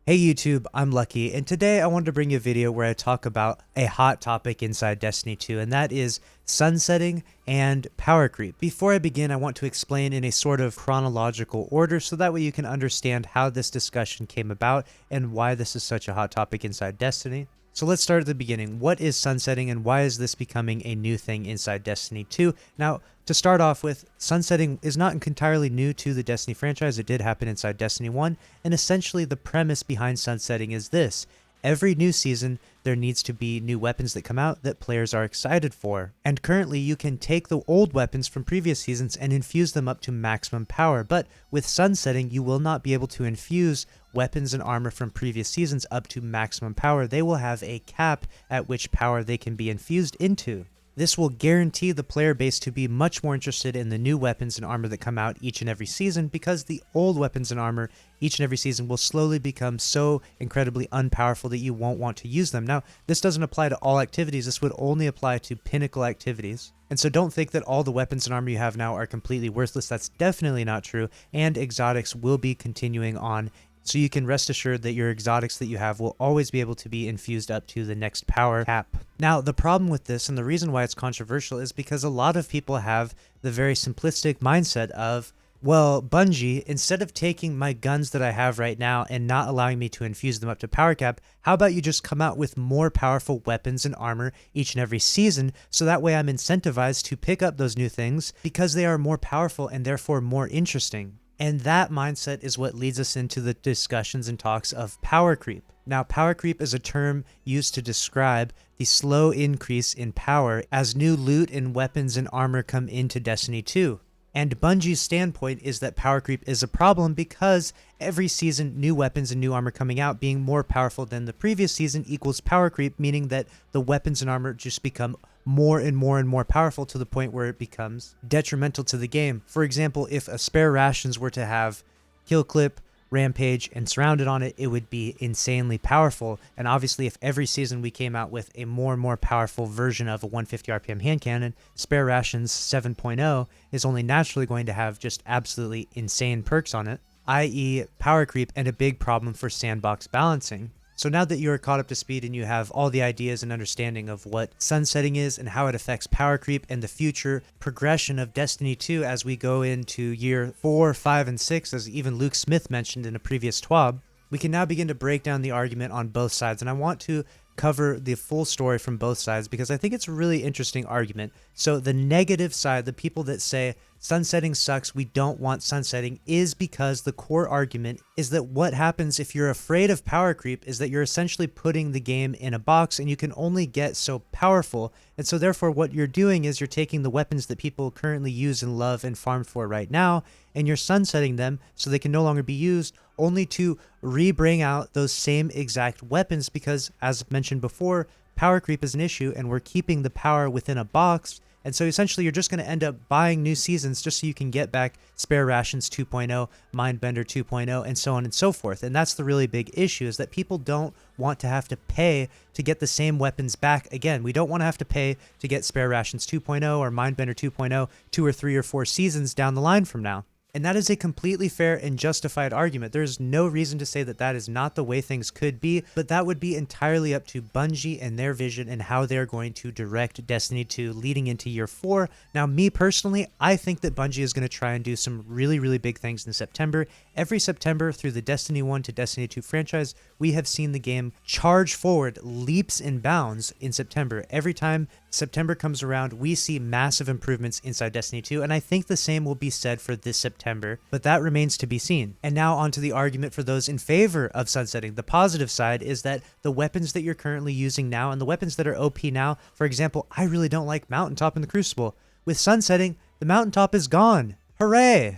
Hey YouTube, I'm Lucky, and today I wanted to bring you a video where I talk about a hot topic inside Destiny 2, and that is sunsetting and power creep. Before I begin, I want to explain in a sort of chronological order so that way you can understand how this discussion came about and why this is such a hot topic inside Destiny. So let's start at the beginning. What is sunsetting and why is this becoming a new thing inside Destiny 2? Now, to start off with, sunsetting is not entirely new to the Destiny franchise. It did happen inside Destiny 1, and essentially the premise behind sunsetting is this. Every new season, there needs to be new weapons that come out that players are excited for. And currently, you can take the old weapons from previous seasons and infuse them up to maximum power. But with sunsetting, you will not be able to infuse weapons and armor from previous seasons up to maximum power. They will have a cap at which power they can be infused into. This will guarantee the player base to be much more interested in the new weapons and armor that come out each and every season, because the old weapons and armor each and every season will slowly become so incredibly unpowerful that you won't want to use them. Now, this doesn't apply to all activities. This would only apply to pinnacle activities. And so don't think that all the weapons and armor you have now are completely worthless. That's definitely not true. And exotics will be continuing on. So you can rest assured that your exotics that you have will always be able to be infused up to the next power cap. Now, the problem with this, and the reason why it's controversial, is because a lot of people have the very simplistic mindset of, well, Bungie, instead of taking my guns that I have right now and not allowing me to infuse them up to power cap, how about you just come out with more powerful weapons and armor each and every season, so that way I'm incentivized to pick up those new things because they are more powerful and therefore more interesting. And that mindset is what leads us into the discussions and talks of power creep. Now, power creep is a term used to describe the slow increase in power as new loot and weapons and armor come into Destiny 2. And Bungie's standpoint is that power creep is a problem because every season new weapons and new armor coming out being more powerful than the previous season equals power creep, meaning that the weapons and armor just become more and more and more powerful to the point where it becomes detrimental to the game. For example, if a spare rations were to have kill clip, rampage, and surrounded on it, it would be insanely powerful. And obviously, if every season we came out with a more and more powerful version of a 150 RPM hand cannon, spare rations 7.0 is only naturally going to have just absolutely insane perks on it, i.e. power creep, and a big problem for sandbox balancing. So now that you're caught up to speed and you have all the ideas and understanding of what sunsetting is and how it affects power creep and the future progression of Destiny 2 as we go into year 4, 5, and 6, as even Luke Smith mentioned in a previous TWAB, we can now begin to break down the argument on both sides. And I want to cover the full story from both sides because I think it's a really interesting argument. So the negative side, the people that say sunsetting sucks, we don't want sunsetting, is because the core argument is that what happens if you're afraid of power creep is that you're essentially putting the game in a box and you can only get so powerful. And so therefore what you're doing is you're taking the weapons that people currently use and love and farm for right now, and you're sunsetting them so they can no longer be used, only to re-bring out those same exact weapons because, as mentioned before, power creep is an issue and we're keeping the power within a box. And so essentially you're just going to end up buying new seasons just so you can get back Spare Rations 2.0, Mindbender 2.0, and so on and so forth. And that's the really big issue, is that people don't want to have to pay to get the same weapons back again. We don't want to have to pay to get Spare Rations 2.0 or Mindbender 2.0 2 or 3 or 4 seasons down the line from now. And that is a completely fair and justified argument. There's no reason to say that that is not the way things could be, but that would be entirely up to Bungie and their vision and how they're going to direct Destiny 2 leading into year 4. Now, me personally, I think that Bungie is going to try and do some really, really big things in September. Every September through the Destiny 1 to Destiny 2 franchise, we have seen the game charge forward leaps and bounds in September. Every time September comes around, we see massive improvements inside Destiny 2, and I think the same will be said for this September, but that remains to be seen. And now onto the argument for those in favor of sunsetting. The positive side is that the weapons that you're currently using now and the weapons that are OP now, for example, I really don't like Mountaintop in the Crucible. With sunsetting, the Mountaintop is gone. Hooray!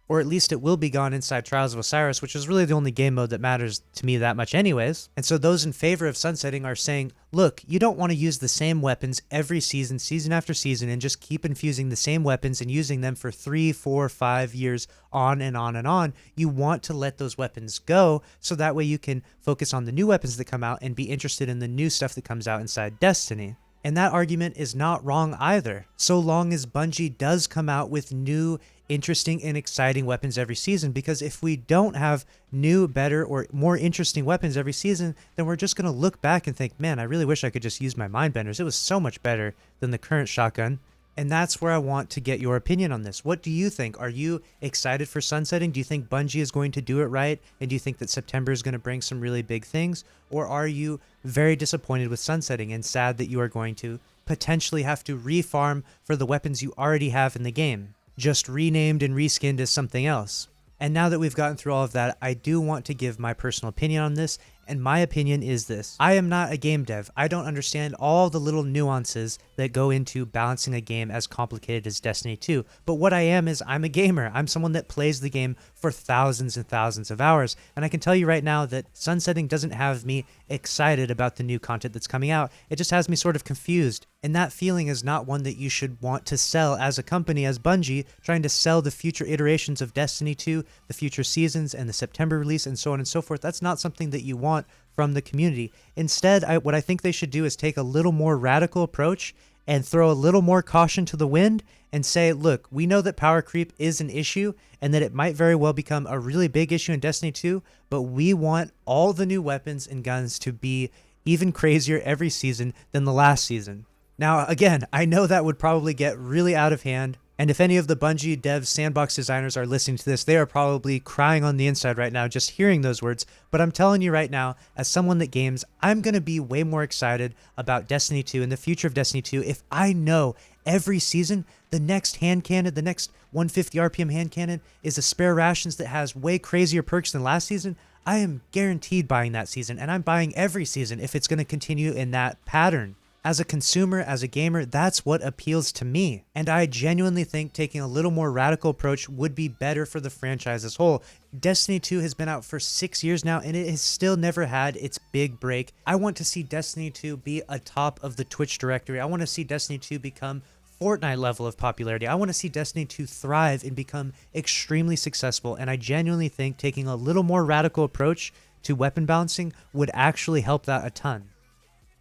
Or at least it will be gone inside Trials of Osiris, which is really the only game mode that matters to me that much anyways. And so those in favor of sunsetting are saying, look, you don't want to use the same weapons every season, season after season, and just keep infusing the same weapons and using them for 3, 4, 5 years on and on and on. You want to let those weapons go so that way you can focus on the new weapons that come out and be interested in the new stuff that comes out inside Destiny. And that argument is not wrong either, so long as Bungie does come out with new interesting and exciting weapons every season, because if we don't have new, better, or more interesting weapons every season, then we're just going to look back and think, man, I really wish I could just use my Mindbenders. It was so much better than the current shotgun. And that's where I want to get your opinion on this. What do you think? Are you excited for sunsetting? Do you think Bungie is going to do it right? And do you think that September is going to bring some really big things? Or are you very disappointed with sunsetting and sad that you are going to potentially have to refarm for the weapons you already have in the game, just renamed and reskinned as something else? And now that we've gotten through all of that, I do want to give my personal opinion on this. And my opinion is this: I am not a game dev. I don't understand all the little nuances that go into balancing a game as complicated as Destiny 2. But what I am is I'm a gamer. I'm someone that plays the game for thousands and thousands of hours. And I can tell you right now that sunsetting doesn't have me excited about the new content that's coming out. It just has me sort of confused. And that feeling is not one that you should want to sell as a company, as Bungie, trying to sell the future iterations of Destiny 2, the future seasons, and the September release, and so on and so forth. That's not something that you want from the community. Instead, what I think they should do is take a little more radical approach and throw a little more caution to the wind and say, look, we know that power creep is an issue and that it might very well become a really big issue in Destiny 2, but we want all the new weapons and guns to be even crazier every season than the last season. Now, again, I know that would probably get really out of hand, and if any of the Bungie dev sandbox designers are listening to this, they are probably crying on the inside right now just hearing those words. But I'm telling you right now, as someone that games, I'm going to be way more excited about Destiny 2 and the future of Destiny 2 if I know every season the next hand cannon, the next 150 RPM hand cannon, is a spare rations that has way crazier perks than last season. I am guaranteed buying that season, and I'm buying every season if it's going to continue in that pattern. As a consumer, as a gamer, that's what appeals to me. And I genuinely think taking a little more radical approach would be better for the franchise as a whole. Destiny 2 has been out for 6 years now, and it has still never had its big break. I want to see Destiny 2 be atop of the Twitch directory. I want to see Destiny 2 become Fortnite level of popularity. I want to see Destiny 2 thrive and become extremely successful. And I genuinely think taking a little more radical approach to weapon balancing would actually help that a ton.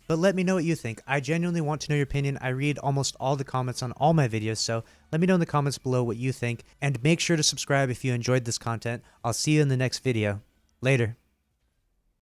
But let me know what you think. I genuinely want to know your opinion. I read almost all the comments on all my videos, so let me know in the comments below what you think, and make sure to subscribe if you enjoyed this content. I'll see you in the next video. Later.